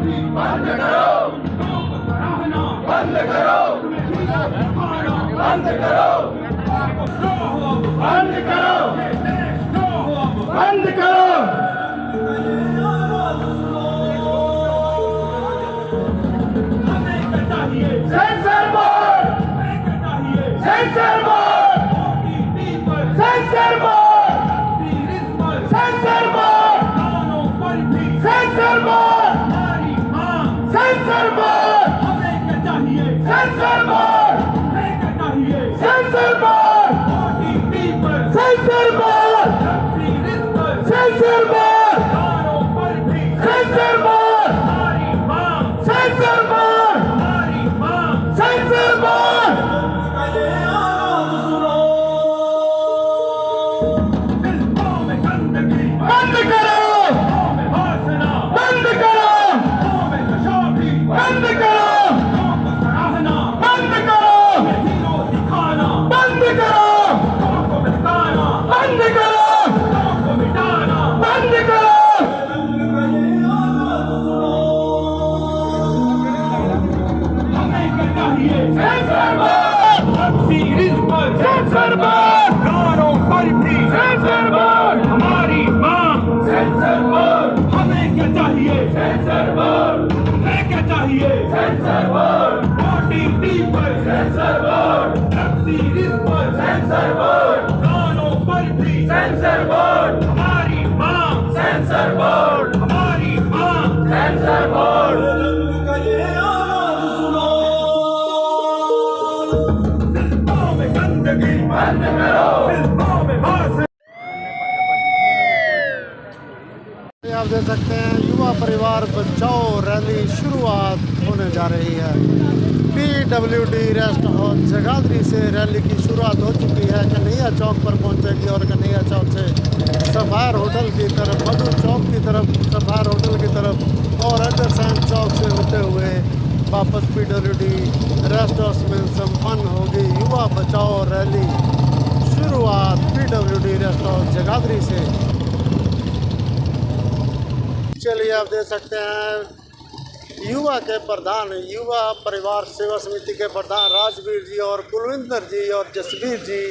बंद करो, बंद करो, बंद करो, बंद करो, बंद करो। Sensor board, sensor board, sensor board, sensor board, sensor board, sensor board, sensor board, sensor board, sensor board, sensor board, sensor board, sensor board, sensor board. बंद करो, बंद करो, बंद करो, बंद करो, बंद करो, बंद करो, बंद करो। सेंसर बोर्ड, सेंसर बोर्ड, कानून पर भी सेंसर बोर्ड, हमारी मांग सेंसर बोर्ड, हमें क्या चाहिए सेंसर बोर्ड, हमें क्या चाहिए सेंसर बोर्ड, ओटीटी पर सेंसर बोर्ड, वेब सीरीज पर सेंसर बोर्ड, कानून पर भी सेंसर बोर्ड, हमारी मांग सेंसर बोर्ड, हमारी मांग सेंसर बोर्ड। बंद करो, फिल्मों में आप देख सकते हैं युवा परिवार बचाओ रैली शुरुआत होने जा रही है। PWD रेस्ट हाउस जगाधरी से रैली की शुरुआत हो चुकी है। कन्हैया चौक पर पहुंचेगी और कन्हैया चौक से सफायर होटल की तरफ, मधु चौक की तरफ, सफायर होटल की तरफ और अजरसैन चौक से होते हुए वापस PWD रेस्ट हाउस में संपन्न होगी युवा बचाओ रैली शुरुआत PWD रेस्ट हाउस जगाधरी से। चलिए आप देख सकते हैं युवा के प्रधान, युवा परिवार सेवा समिति के प्रधान राजवीर जी और कुलविंदर जी और जसवीर जी,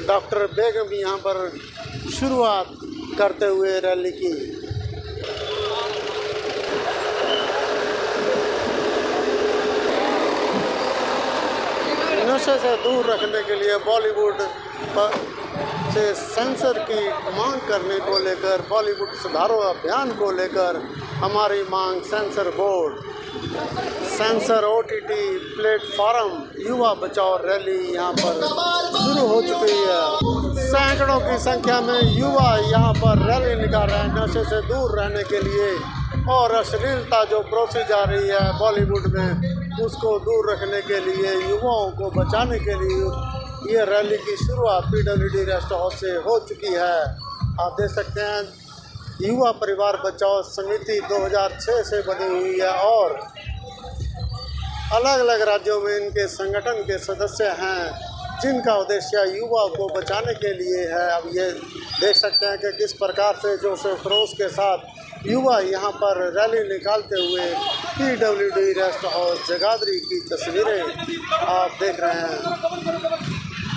डॉक्टर बेगम यहाँ पर शुरुआत करते हुए रैली की। नशे से दूर रखने के लिए बॉलीवुड से सेंसर की मांग करने को लेकर, बॉलीवुड सुधारो अभियान को लेकर हमारी मांग sensor board, sensor OTT platform युवा बचाओ रैली यहाँ पर शुरू हो चुकी है। सैकड़ों की संख्या में युवा यहाँ पर रैली निकाल रहे हैं नशे से दूर रहने के लिए और अश्लीलता जो परोसी जा रही है बॉलीवुड में उसको दूर रखने के लिए, युवाओं को बचाने के लिए ये रैली की शुरुआत PWD रेस्ट हाउस से हो चुकी है। आप देख सकते हैं युवा परिवार बचाओ समिति 2006 से बनी हुई है और अलग अलग राज्यों में इनके संगठन के सदस्य हैं जिनका उद्देश्य युवा को बचाने के लिए है। अब ये देख सकते हैं कि किस प्रकार से जोश खरोश के साथ युवा यहाँ पर रैली निकालते हुए PWD रेस्ट हाउस जगाधरी की तस्वीरें आप देख रहे हैं।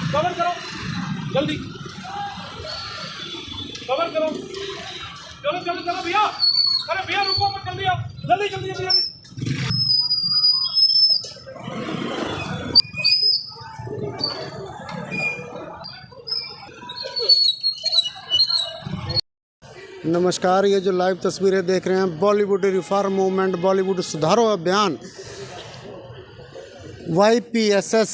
कवर करो जल्दी, कवर करो, चलो चलो चलो भैया, अरे भैया रुको मत, जल्दी आओ, जल्दी जल्दी जल्दी जल्दी। नमस्कार, ये जो लाइव तस्वीरें देख रहे हैं बॉलीवुड रिफॉर्म मूवमेंट, बॉलीवुड सुधारो अभियान YPSS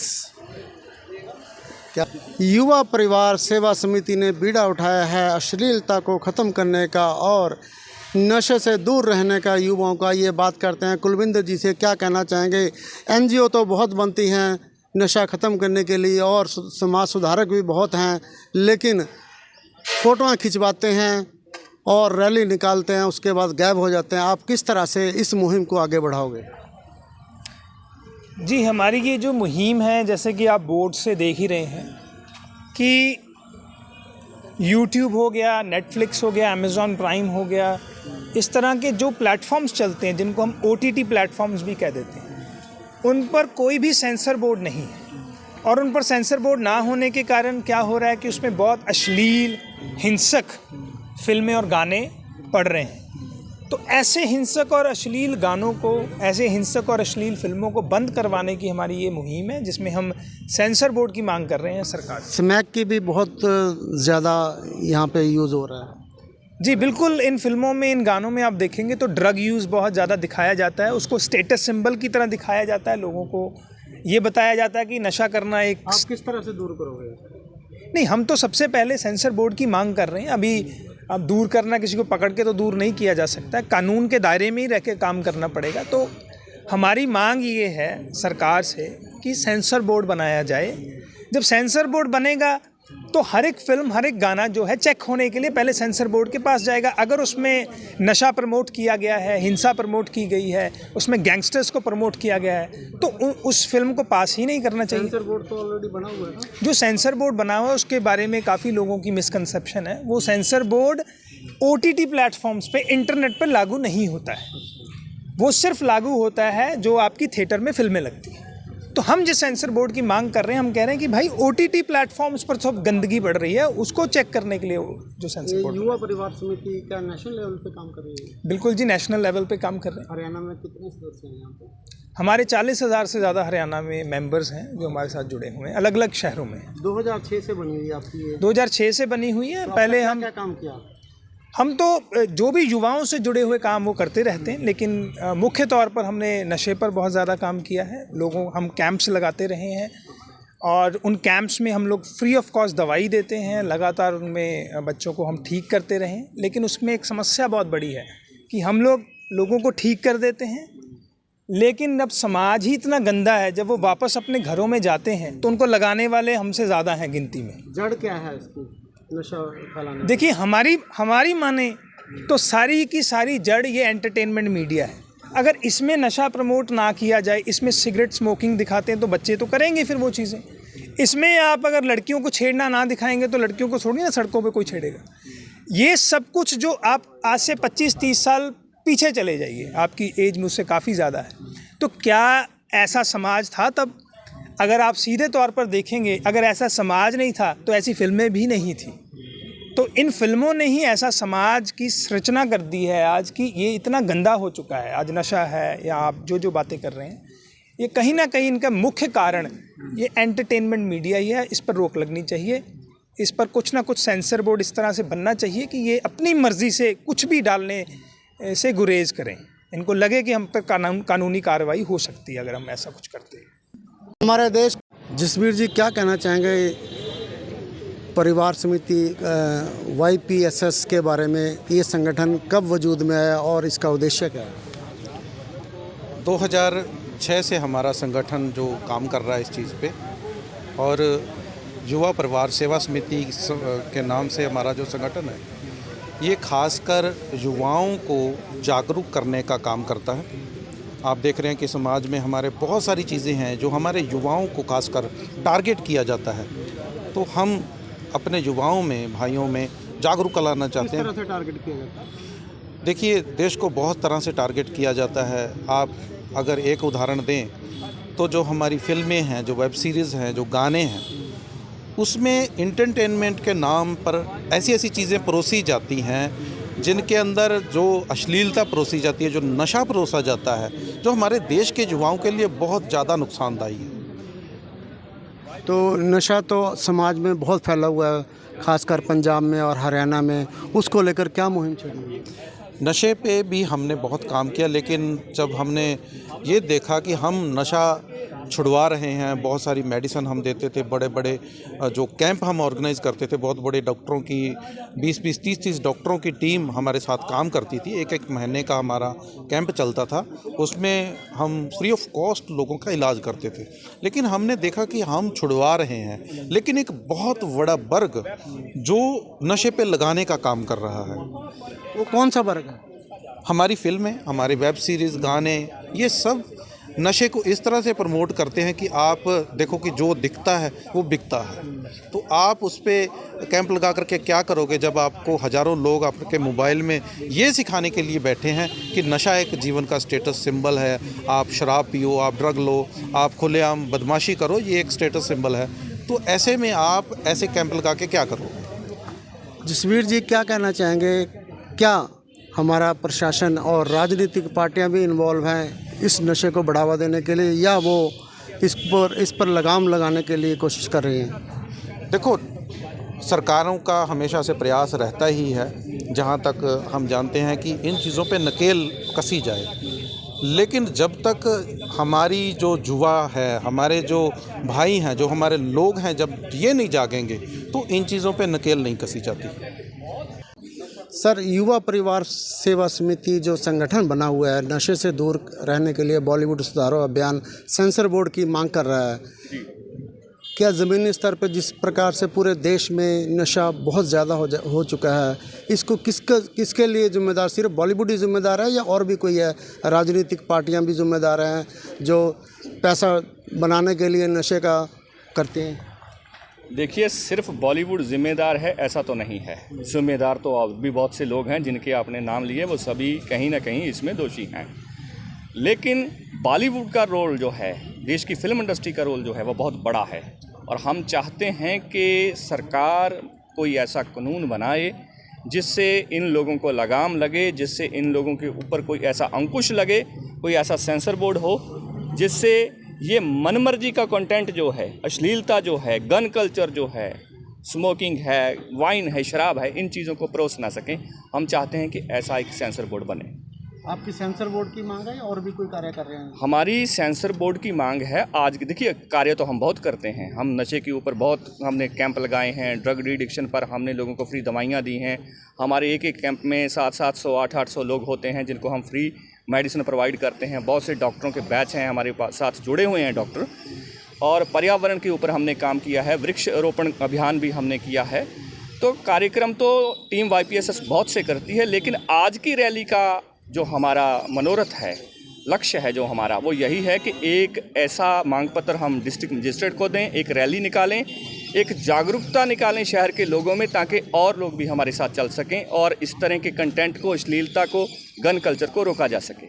क्या युवा परिवार सेवा समिति ने बीड़ा उठाया है अश्लीलता को ख़त्म करने का और नशे से दूर रहने का युवाओं का। ये बात करते हैं कुलविंदर जी से, क्या कहना चाहेंगे? NGO तो बहुत बनती हैं नशा ख़त्म करने के लिए और समाज सुधारक भी बहुत हैं, लेकिन फ़ोटोआँ खिंचवाते हैं और रैली निकालते हैं, उसके बाद गायब हो जाते हैं। आप किस तरह से इस मुहिम को आगे बढ़ाओगे? जी, हमारी ये जो मुहिम है, जैसे कि आप बोर्ड से देख ही रहे हैं कि यूट्यूब हो गया, नेटफ्लिक्स हो गया, अमेज़ॉन प्राइम हो गया, इस तरह के जो प्लेटफॉर्म्स चलते हैं जिनको हम OTT प्लेटफॉर्म्स भी कह देते हैं, उन पर कोई भी सेंसर बोर्ड नहीं है। और उन पर सेंसर बोर्ड ना होने के कारण क्या हो रहा है कि उसमें बहुत अश्लील, हिंसक फिल्में और गाने पड़ रहे हैं। तो ऐसे हिंसक और अश्लील गानों को, ऐसे हिंसक और अश्लील फिल्मों को बंद करवाने की हमारी ये मुहिम है, जिसमें हम सेंसर बोर्ड की मांग कर रहे हैं सरकार से। स्मैक की भी बहुत ज़्यादा यहाँ पे यूज़ हो रहा है। जी बिल्कुल, इन फिल्मों में, इन गानों में आप देखेंगे तो ड्रग यूज़ बहुत ज़्यादा दिखाया जाता है, उसको स्टेटस सिंबल की तरह दिखाया जाता है। लोगों को ये बताया जाता है कि नशा करना एक... आप किस तरह से दूर करोगे? नहीं, हम तो सबसे पहले सेंसर बोर्ड की मांग कर रहे हैं। अभी अब दूर करना, किसी को पकड़ के तो दूर नहीं किया जा सकता है, कानून के दायरे में ही रह के काम करना पड़ेगा। तो हमारी मांग ये है सरकार से कि सेंसर बोर्ड बनाया जाए। जब सेंसर बोर्ड बनेगा तो हर एक फिल्म, हर एक गाना जो है चेक होने के लिए पहले सेंसर बोर्ड के पास जाएगा। अगर उसमें नशा प्रमोट किया गया है, हिंसा प्रमोट की गई है, उसमें गैंगस्टर्स को प्रमोट किया गया है, तो उस फिल्म को पास ही नहीं करना चाहिए। सेंसर बोर्ड तो ऑलरेडी बना हुआ है ना? जो सेंसर बोर्ड बना हुआ है उसके बारे में काफ़ी लोगों की मिसकंसेप्शन है। वो सेंसर बोर्ड OTT प्लेटफॉर्म्स पे, इंटरनेट पर लागू नहीं होता है। वो सिर्फ लागू होता है जो आपकी थिएटर में फिल्में लगती हैं। तो हम जिस सेंसर बोर्ड की मांग कर रहे हैं, हम कह रहे हैं कि भाई OTT प्लेटफॉर्म्स पर सब गंदगी बढ़ रही है, उसको चेक करने के लिए जो सेंसर बोर्ड... युवा परिवार समिति क्या नेशनल लेवल पे काम कर रही है? बिल्कुल जी, नेशनल लेवल पे काम कर रहे हैं। हरियाणा में कितने सदस्य हैं यहाँ पे? हमारे 40,000 से ज़्यादा हरियाणा में मेंबर्स हैं जो हमारे साथ जुड़े हुए हैं, अलग अलग शहरों में। 2006 से बनी हुई है आपकी ये? 2006 से बनी हुई है। पहले हम क्या काम किया? हम तो जो भी युवाओं से जुड़े हुए काम वो करते रहते हैं, लेकिन मुख्य तौर पर हमने नशे पर बहुत ज़्यादा काम किया है। हम कैंप्स लगाते रहे हैं और उन कैंप्स में हम लोग फ्री ऑफ कॉस्ट दवाई देते हैं, लगातार उनमें बच्चों को हम ठीक करते रहें। लेकिन उसमें एक समस्या बहुत बड़ी है कि हम लोगों को ठीक कर देते हैं, लेकिन अब समाज ही इतना गंदा है, जब वो वापस अपने घरों में जाते हैं तो उनको लगाने वाले हमसे ज़्यादा हैं गिनती में। जड़ क्या है इसकी, नशा फैलाने? देखिए, हमारी माने तो सारी की सारी जड़ ये एंटरटेनमेंट मीडिया है। अगर इसमें नशा प्रमोट ना किया जाए, इसमें सिगरेट स्मोकिंग दिखाते हैं तो बच्चे तो करेंगे फिर वो चीज़ें। इसमें आप अगर लड़कियों को छेड़ना ना दिखाएंगे तो लड़कियों को छोड़िए ना, सड़कों पे कोई छेड़ेगा। ये सब कुछ जो आप आज से 25-30 साल पीछे चले जाइए, आपकी एज मुझसे काफ़ी ज़्यादा है, तो क्या ऐसा समाज था तब? अगर आप सीधे तौर पर देखेंगे, अगर ऐसा समाज नहीं था तो ऐसी फिल्में भी नहीं थी। तो इन फिल्मों ने ही ऐसा समाज की रचना कर दी है आज की, ये इतना गंदा हो चुका है। आज नशा है या आप जो बातें कर रहे हैं, ये कहीं ना कहीं इनका मुख्य कारण ये एंटरटेनमेंट मीडिया ही है। इस पर रोक लगनी चाहिए, इस पर कुछ ना कुछ सेंसर बोर्ड इस तरह से बनना चाहिए कि ये अपनी मर्ज़ी से कुछ भी डालने से गुरेज करें। इनको लगे कि हम पर कानूनी कार्रवाई हो सकती है अगर हम ऐसा कुछ करते हैं। हमारे देश, जसवीर जी क्या कहना चाहेंगे परिवार समिति YPSS के बारे में? ये संगठन कब वजूद में आया और इसका उद्देश्य क्या है? 2006 से हमारा संगठन जो काम कर रहा है इस चीज़ पे, और युवा परिवार सेवा समिति के नाम से हमारा जो संगठन है, ये खासकर युवाओं को जागरूक करने का काम करता है। आप देख रहे हैं कि समाज में हमारे बहुत सारी चीज़ें हैं जो हमारे युवाओं को खासकर टारगेट किया जाता है। तो हम अपने युवाओं में, भाइयों में जागरूक लाना चाहते हैं। किस तरह से टारगेट किया जाता है? देखिए, देश को बहुत तरह से टारगेट किया जाता है। आप अगर एक उदाहरण दें तो जो हमारी फिल्में हैं, जो वेब सीरीज़ हैं, जो गाने हैं, उसमें एंटरटेनमेंट के नाम पर ऐसी ऐसी चीज़ें परोसी जाती हैं जिनके अंदर जो अश्लीलता परोसी जाती है, जो नशा परोसा जाता है, जो हमारे देश के युवाओं के लिए बहुत ज़्यादा नुकसानदायी है। तो नशा तो समाज में बहुत फैला हुआ है, खासकर पंजाब में और हरियाणा में। उसको लेकर क्या मुहिम चली है? नशे पे भी हमने बहुत काम किया, लेकिन जब हमने ये देखा कि हम नशा छुड़वा रहे हैं, बहुत सारी मेडिसिन हम देते थे, बड़े बड़े जो कैंप हम ऑर्गेनाइज़ करते थे, बहुत बड़े डॉक्टरों की 20-20, 30-30 डॉक्टरों की टीम हमारे साथ काम करती थी। एक महीने का हमारा कैंप चलता था, उसमें हम फ्री ऑफ कॉस्ट लोगों का इलाज करते थे। लेकिन हमने देखा कि हम छुड़वा रहे हैं, लेकिन एक बहुत बड़ा वर्ग जो नशे पे लगाने का काम कर रहा है। वो कौन सा वर्ग है? हमारी फिल्में, हमारी वेब सीरीज़, गाने, ये सब नशे को इस तरह से प्रमोट करते हैं कि आप देखो कि जो दिखता है वो बिकता है। तो आप उस पर कैंप लगा करके क्या करोगे जब आपको हज़ारों लोग आपके मोबाइल में ये सिखाने के लिए बैठे हैं कि नशा एक जीवन का स्टेटस सिंबल है, आप शराब पियो, आप ड्रग लो, आप खुलेआम बदमाशी करो, ये एक स्टेटस सिंबल है। तो ऐसे में आप ऐसे कैंप लगा के क्या करोगे? जसवीर जी क्या कहना चाहेंगे, क्या हमारा प्रशासन और राजनीतिक पार्टियां भी इन्वॉल्व हैं इस नशे को बढ़ावा देने के लिए, या वो इस पर लगाम लगाने के लिए कोशिश कर रही हैं? देखो, सरकारों का हमेशा से प्रयास रहता ही है, जहाँ तक हम जानते हैं कि इन चीज़ों पे नकेल कसी जाए, लेकिन जब तक हमारी जो युवा है, हमारे जो भाई हैं, जो हमारे लोग हैं, जब ये नहीं जागेंगे तो इन चीज़ों पे नकेल नहीं कसी जाती। सर, युवा परिवार सेवा समिति जो संगठन बना हुआ है नशे से दूर रहने के लिए बॉलीवुड सुधारो अभियान सेंसर बोर्ड की मांग कर रहा है, क्या ज़मीनी स्तर पर जिस प्रकार से पूरे देश में नशा बहुत ज़्यादा हो चुका है, इसको किसके लिए जिम्मेदार, सिर्फ बॉलीवुड ही जिम्मेदार है या और भी कोई है? राजनीतिक पार्टियां भी जिम्मेदार हैं जो पैसा बनाने के लिए नशे का करते हैं? देखिए, सिर्फ बॉलीवुड जिम्मेदार है ऐसा तो नहीं है। जिम्मेदार तो और भी बहुत से लोग हैं जिनके आपने नाम लिए, वो सभी कहीं ना कहीं इसमें दोषी हैं। लेकिन बॉलीवुड का रोल जो है, देश की फिल्म इंडस्ट्री का रोल जो है, वो बहुत बड़ा है। और हम चाहते हैं कि सरकार कोई ऐसा कानून बनाए जिससे इन लोगों को लगाम लगे, जिससे इन लोगों के ऊपर कोई ऐसा अंकुश लगे, कोई ऐसा सेंसर बोर्ड हो जिससे ये मनमर्जी का कंटेंट जो है, अश्लीलता जो है, गन कल्चर जो है, स्मोकिंग है, वाइन है, शराब है, इन चीज़ों को परोस ना सकें। हम चाहते हैं कि ऐसा एक सेंसर बोर्ड बने। आपकी सेंसर बोर्ड की मांग है और भी कोई कार्य कर रहे हैं? हमारी सेंसर बोर्ड की मांग है। आज देखिए, कार्य तो हम बहुत करते हैं। हम नशे के ऊपर बहुत हमने कैंप लगाए हैं, ड्रग डिडिक्शन पर हमने लोगों को फ्री दवाइयाँ दी हैं। हमारे एक कैंप में 700-800 800 लोग होते हैं जिनको हम फ्री मेडिसिन प्रोवाइड करते हैं। बहुत से डॉक्टरों के बैच हैं हमारे पास, साथ जुड़े हुए हैं डॉक्टर। और पर्यावरण के ऊपर हमने काम किया है, वृक्षारोपण अभियान भी हमने किया है। तो कार्यक्रम तो टीम YPSS बहुत से करती है, लेकिन आज की रैली का जो हमारा मनोरथ है, लक्ष्य है जो हमारा, वो यही है कि एक ऐसा मांग पत्र हम डिस्ट्रिक्ट मजिस्ट्रेट को दें, एक रैली निकालें, एक जागरूकता निकालें शहर के लोगों में, ताकि और लोग भी हमारे साथ चल सकें और इस तरह के कंटेंट को, अश्लीलता को, गन कल्चर को रोका जा सके।